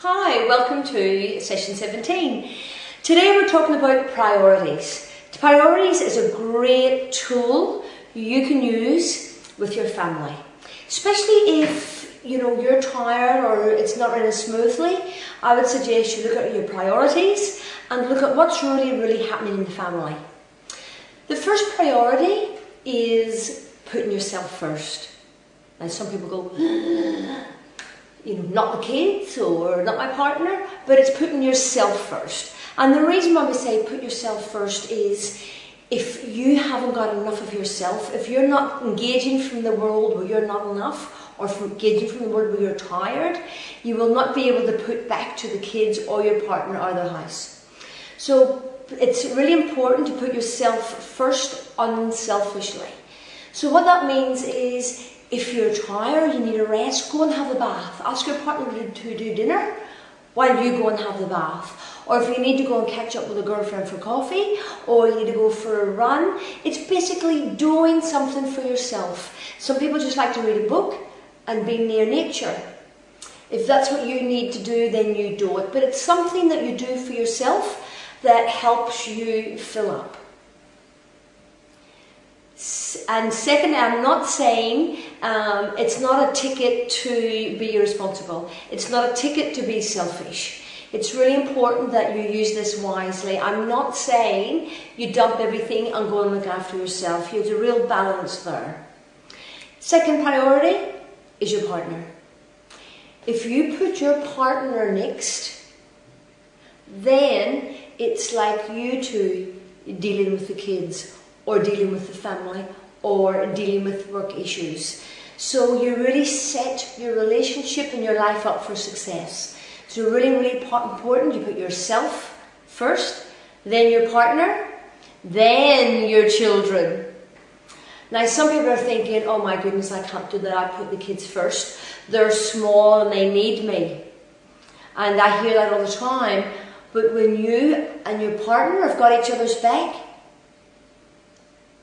Hi, welcome to session 17. Today we're talking about priorities. Priorities is a great tool you can use with your family, especially if you're tired or it's not running smoothly. I would suggest you look at your priorities and look at what's really happening in the family. The first priority is putting yourself first. And some people go, not the kids or not my partner, but it's putting yourself first. And the reason why we say put yourself first is if you haven't got enough of yourself, if you're not engaging from the world where you're not enough, or engaging from the world where you're tired, you will not be able to put back to the kids or your partner or the house. So it's really important to put yourself first unselfishly. So what that means is, if you're tired, you need a rest, go and have a bath. Ask your partner to do dinner while you go and have the bath. Or if you need to go and catch up with a girlfriend for coffee, or you need to go for a run, it's basically doing something for yourself. Some people just like to read a book and be near nature. If that's what you need to do, then you do it. But it's something that you do for yourself that helps you fill up. And second, I'm not saying it's not a ticket to be irresponsible. It's not a ticket to be selfish. It's really important that you use this wisely. I'm not saying you dump everything and go and look after yourself. There's a real balance there. Second priority is your partner. If you put your partner next, then it's like you two dealing with the kids, or dealing with the family, or dealing with work issues. So you really set your relationship and your life up for success. So really important you put yourself first, then your partner, then your children. Now some people are thinking, oh my goodness, I can't do that, I put the kids first. They're small and they need me. And I hear that all the time. But when you and your partner have got each other's back,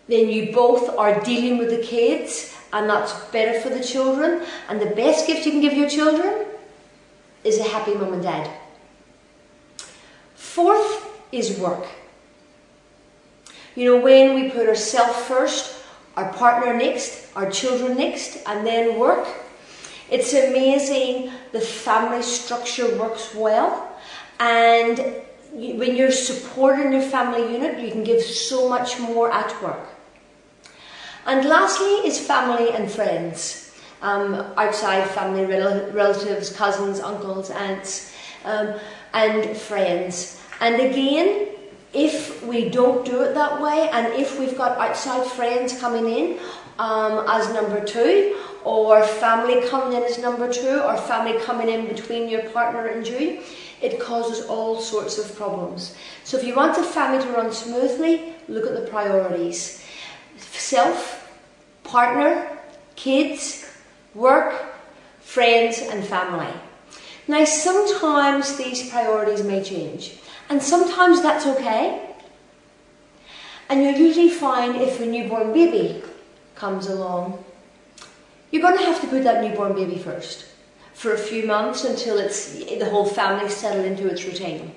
then you both are dealing with the kids, and that's better for the children. And the best gift you can give your children is a happy mum and dad. Fourth is work. When we put ourselves first, our partner next, our children next, and then work, it's amazing the family structure works well. And when you're supporting your family unit, you can give so much more at work. And lastly is family and friends. Outside family, relatives, cousins, uncles, aunts, and friends. And again, if we don't do it that way, and if we've got outside friends coming in as number two, or family coming in as number two, or family coming in between your partner and you, it causes all sorts of problems. So if you want the family to run smoothly, look at the priorities. Self, partner, kids, work, friends and family. Now sometimes these priorities may change, and sometimes that's okay. And you'll usually find if a newborn baby comes along, you're going to have to put that newborn baby first for a few months until the whole family settle into its routine.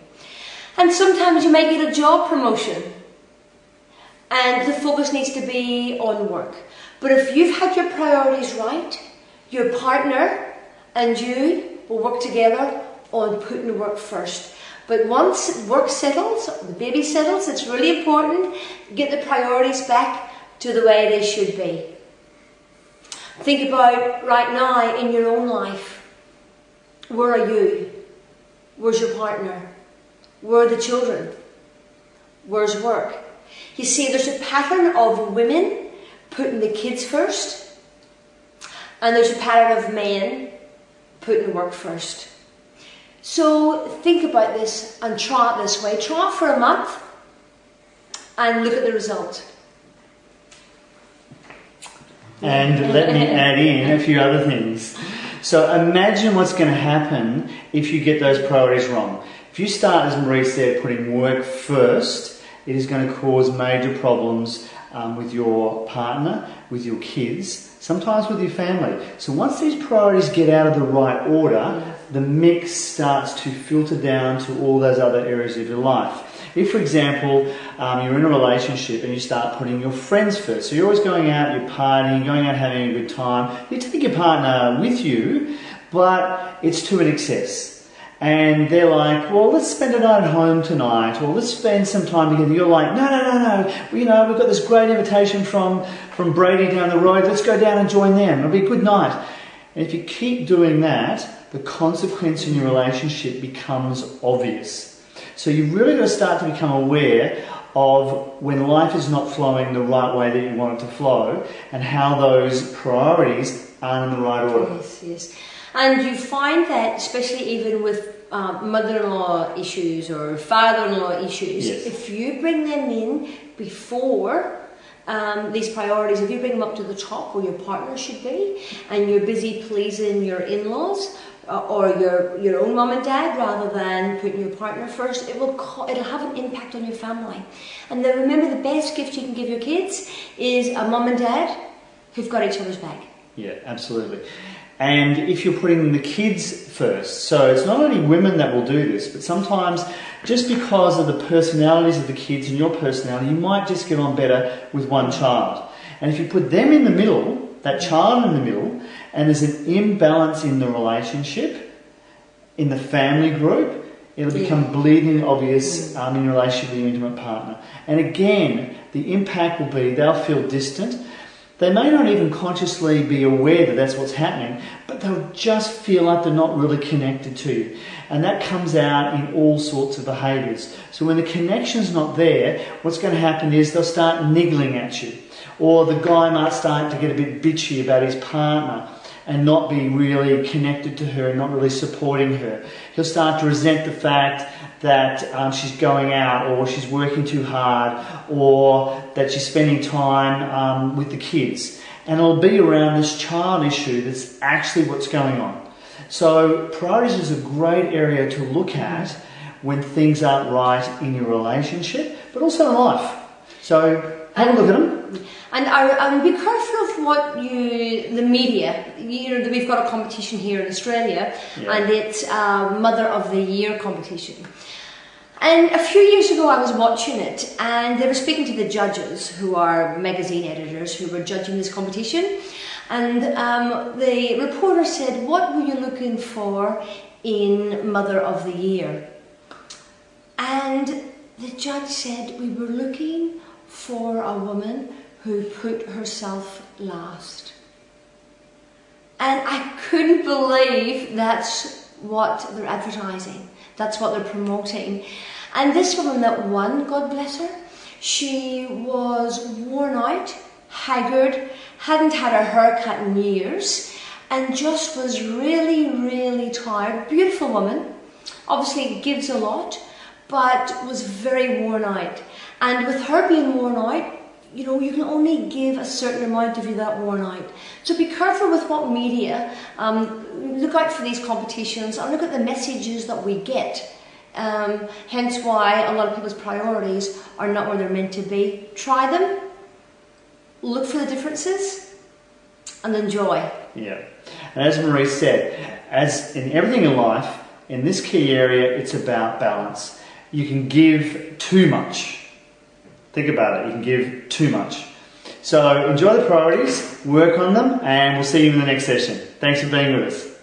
And sometimes you may get a job promotion and the focus needs to be on work. But if you've had your priorities right, your partner and you will work together on putting work first. But once work settles, the baby settles, it's really important to get the priorities back to the way they should be. Think about right now in your own life. Where are you? Where's your partner? Where are the children? Where's work? You see, there's a pattern of women putting the kids first, and there's a pattern of men putting work first. So think about this and try it this way. Try it for a month and look at the result. And let me add in a few other things. So imagine what's going to happen if you get those priorities wrong. If you start, as Marie said, putting work first, it is going to cause major problems with your partner, with your kids, sometimes with your family. So once these priorities get out of the right order, the mix starts to filter down to all those other areas of your life. If, for example, you're in a relationship and you start putting your friends first, so you're always going out, you're partying, going out having a good time, you take your partner with you, but it's to an excess. And they're like, well, let's spend a night at home tonight, or let's spend some time together. You're like, no. We've got this great invitation from Brady down the road. Let's go down and join them. It'll be a good night. And if you keep doing that, the consequence in your relationship becomes obvious. So you've really got to start to become aware of when life is not flowing the right way that you want it to flow, and how those priorities aren't in the right order. Yes. And you find that, especially even with mother-in-law issues or father-in-law issues, yes. if you bring them in before these priorities, if you bring them up to the top where your partner should be, and you're busy pleasing your in-laws or your own mum and dad rather than putting your partner first, it'll have an impact on your family. And then remember, the best gift you can give your kids is a mum and dad who've got each other's back. Yeah, absolutely. And if you're putting the kids first, so it's not only women that will do this, but sometimes just because of the personalities of the kids and your personality, you might just get on better with one child. And if you put them in the middle, that child in the middle, and there's an imbalance in the relationship, in the family group, it'll become bleeding obvious in your relationship with your intimate partner. And again, the impact will be they'll feel distant. They may not even consciously be aware that that's what's happening, but they'll just feel like they're not really connected to you. And that comes out in all sorts of behaviours. So when the connection's not there, what's going to happen is they'll start niggling at you. Or the guy might start to get a bit bitchy about his partner and not be really connected to her and not really supporting her. He'll start to resent the fact that she's going out, or she's working too hard, or that she's spending time with the kids. And it'll be around this child issue that's actually what's going on. So priorities is a great area to look at when things aren't right in your relationship, but also in life. So have a look at them. And be careful of what the media, we've got a competition here in Australia, and it's Mother of the Year competition. And a few years ago I was watching it, and they were speaking to the judges, who are magazine editors who were judging this competition. And the reporter said, what were you looking for in Mother of the Year? And the judge said, we were looking for a woman who put herself last. And I couldn't believe that's what they're advertising. That's what they're promoting. And this woman that won, God bless her, she was worn out, haggard, hadn't had a haircut in years, and just was really, really tired. Beautiful woman, obviously gives a lot, but was very worn out. And with her being worn out, you can only give a certain amount if you're that worn out. So be careful with what media, look out for these competitions and look at the messages that we get. Hence why a lot of people's priorities are not where they're meant to be. Try them, look for the differences, and enjoy. Yeah. And as Marie said, as in everything in life, in this key area, it's about balance. You can give too much. Think about it, you can give too much. So enjoy the priorities, work on them, and we'll see you in the next session. Thanks for being with us.